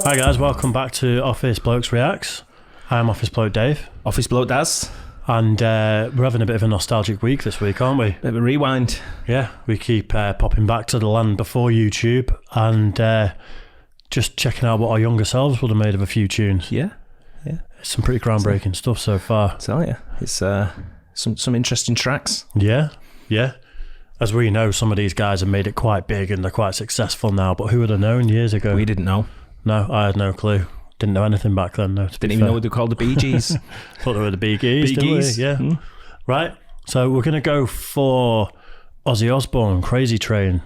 Hi guys, welcome back to Office Blokes Reacts. I'm Office Bloke Dave. Office Bloke Daz. And we're having a bit of a nostalgic week this week, aren't we? Bit of a rewind. Yeah, we keep popping back to the land before YouTube and just checking out what our younger selves would have made of a few tunes. Yeah. It's some pretty groundbreaking stuff so far. I tell you, it's some interesting tracks. Yeah. As we know, some of these guys have made it quite big and they're quite successful now, but who would have known years ago? We didn't know. No, I had no clue. Didn't know anything back then, though. Didn't even know what they were called, the Bee Gees. Thought they were the Bee Gees, didn't we? Yeah. Mm. Right, so we're going to go for Ozzy Osbourne, Crazy Train.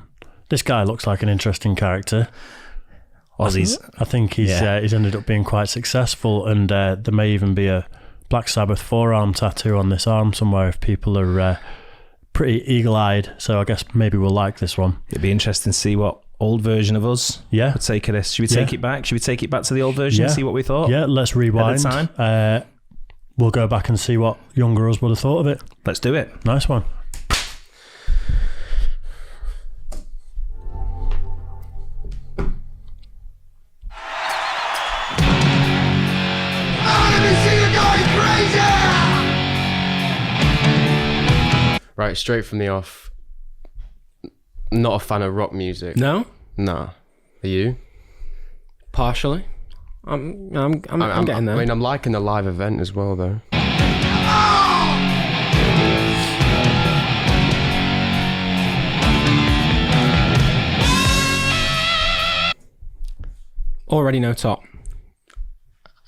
This guy looks like an interesting character. Ozzy's. I think he's ended up being quite successful, and there may even be a Black Sabbath forearm tattoo on this arm somewhere if people are pretty eagle-eyed, so I guess maybe we'll like this one. It'd be interesting to see what old version of us would take of this. Should we take it back? Should we take it back to the old version and see what we thought? Yeah, let's rewind. At the time. We'll go back and see what younger us would have thought of it. Let's do it. Nice one. Right, straight from the off. Not a fan of rock music. No? Nah. Are you? Partially. I'm getting there. I mean, I'm liking the live event as well, though. Already no top.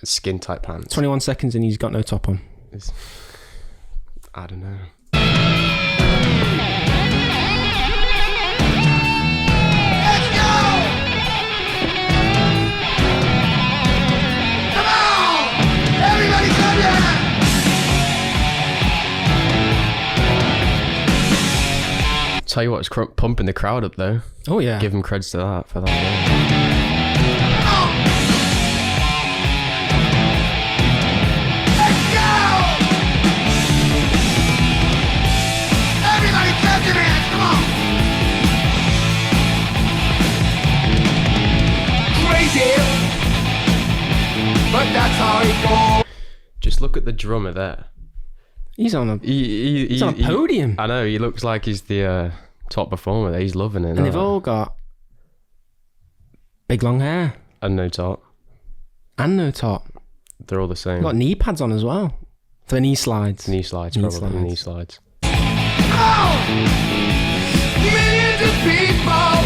Skin tight pants. 21 seconds and he's got no top on. I don't know. Tell you what, it's pumping the crowd up though. Oh yeah. Give him creds to that for that. Yeah. Everybody clap your hands, come on! Crazy, but that's how it goes. Just look at the drummer there. He's on a he's on a podium. I know, he looks like he's the top performer there. He's loving it. And they've all got big long hair. And no top. And no top. They're all the same. They've got knee pads on as well. For the knee slides. Knee slides, probably. Knee slides. Oh! Millions of people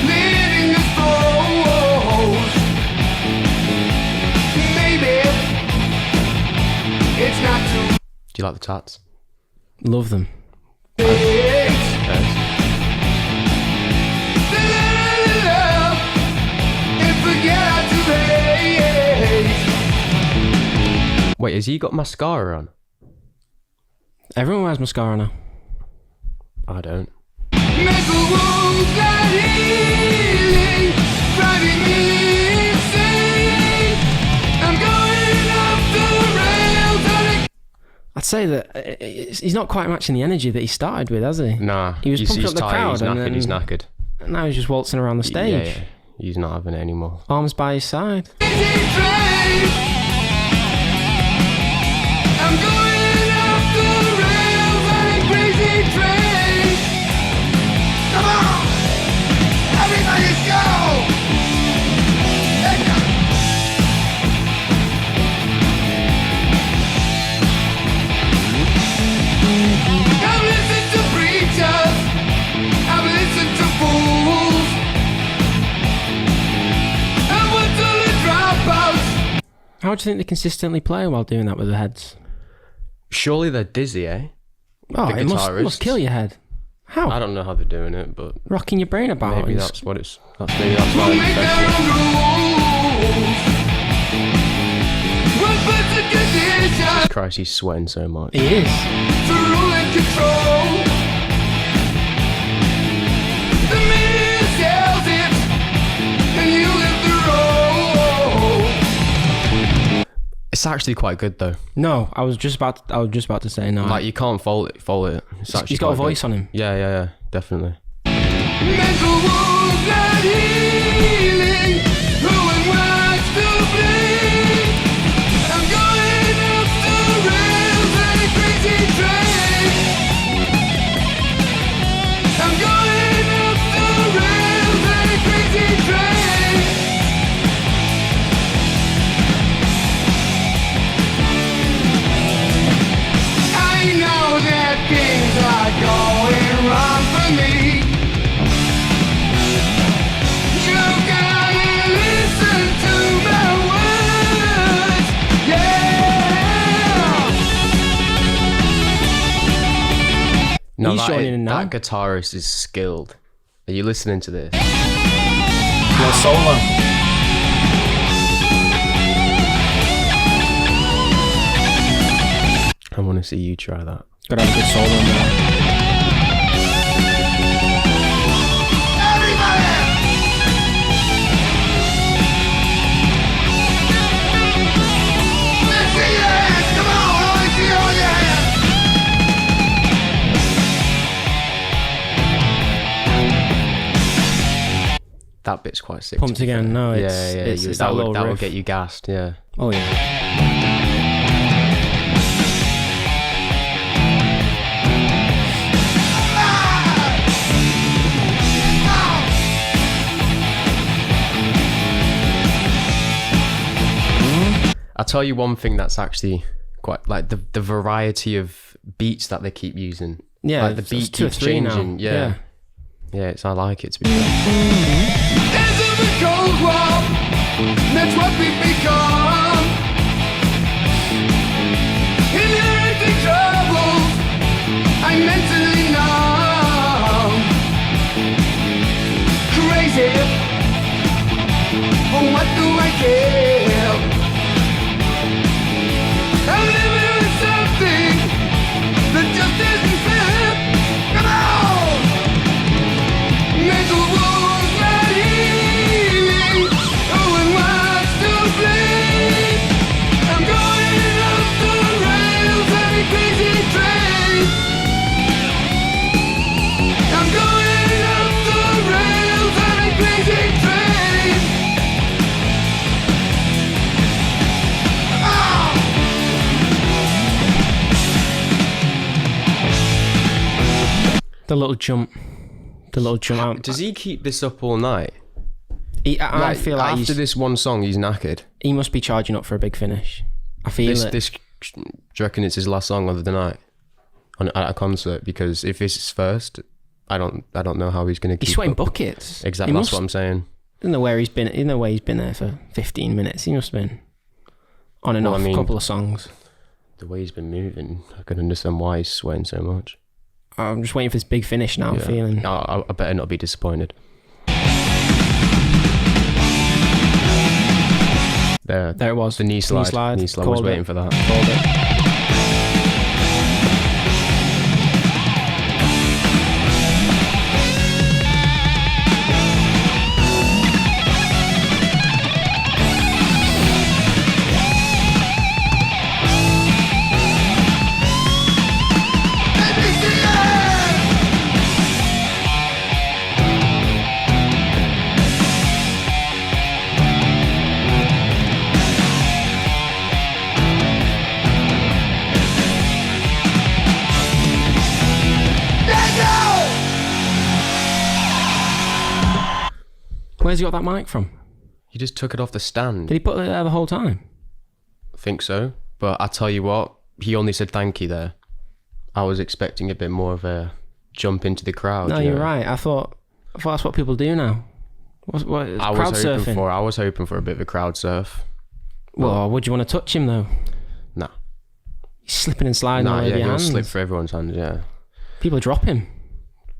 living this pose. Maybe it's not too Do you like the tats? Love them. Wait, has he got mascara on? Everyone wears mascara now. I don't. Mental wounds not healing, driving me insane. I'm going off the rails. I'd say that he's not quite matching the energy that he started with, has he? Nah. He was pumping up the tired, crowd and then he's knackered. now he's just waltzing around the stage. Yeah. He's not having it anymore. Arms by his side. I'm going off the rails on a crazy train. Come on, everybody go! Let's go! I've listened to preachers, I've listened to fools, I went to the dropouts. How do you think they consistently play while doing that with their heads? Surely they're dizzy, eh? Oh, The it guitarists. must kill your head. How? I don't know how they're doing it, but Rocking your brain about. maybe and that's what it's. Maybe that's why We'll it's make their effective. own rules. We'll put the conditions Christ, he's sweating so much. He is. to rule and control. The media sells it, and you live the role. It's actually quite good though. No, I was just about to say no. Like you can't fault it. It's actually He's got a quite voice good. on him. Yeah, definitely. Mental wounds not healing, ruin well. He's joining in now. That guitarist is skilled. Are you listening to this? Little solo. I want to see you try that. Gotta have a good solo in there. That bit's quite sick. Pumped again. No, it's that would get you gassed. Yeah. Oh yeah. I'll tell you one thing that's actually quite like the variety of beats that they keep using. Yeah, like the beat keeps changing. Yeah. I like it, to be fair. Into the cold war, that's what we become. Inheriting troubles, I'm mentally numb. Crazy, but what do I care? I'm living with something that just isn't fair. Come on! Mental wounds not healing. Oh, and what's to blame? I'm going off the rails on a crazy train. I'm going off the rails on a crazy train. The little jump out. Does he keep this up all night? I feel like after this one song, he's knackered. he must be charging up for a big finish. I feel it. Do you reckon it's his last song of the night at a concert? Because if it's his first, I don't know how he's going to keep. He's sweating up. buckets. Exactly, that's what I'm saying. I don't know where he's been. You know where he's been there for 15 minutes. He must have been on and off a couple of songs. The way he's been moving, I can understand why he's sweating so much. I'm just waiting for this big finish now. I'm feeling. I better not be disappointed. There it was. The knee slide. Knee slide. I was waiting for that. Called it. Where's he got that mic from? He just took it off the stand. Did he put it there the whole time? I think so. But I tell you what, he only said thank you there. I was expecting a bit more of a jump into the crowd. No, you're right. I thought that's what people do now. Crowd surfing. I was hoping for a bit of a crowd surf. Well, would you want to touch him though? Nah. He's slipping and sliding all over your hands. He'll slip for everyone's hands, yeah. People drop him.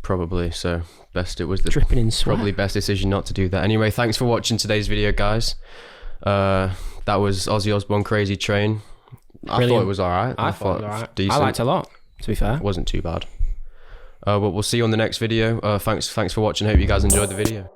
Probably, so it was the dripping in sweat. Probably best decision not to do that. Anyway, thanks for watching today's video, guys. That was Ozzy Osbourne, Crazy Train. I thought it was alright. I thought it was alright. Decent. I liked it a lot, to be fair. It wasn't too bad. But we'll see you on the next video. Thanks for watching. Hope you guys enjoyed the video.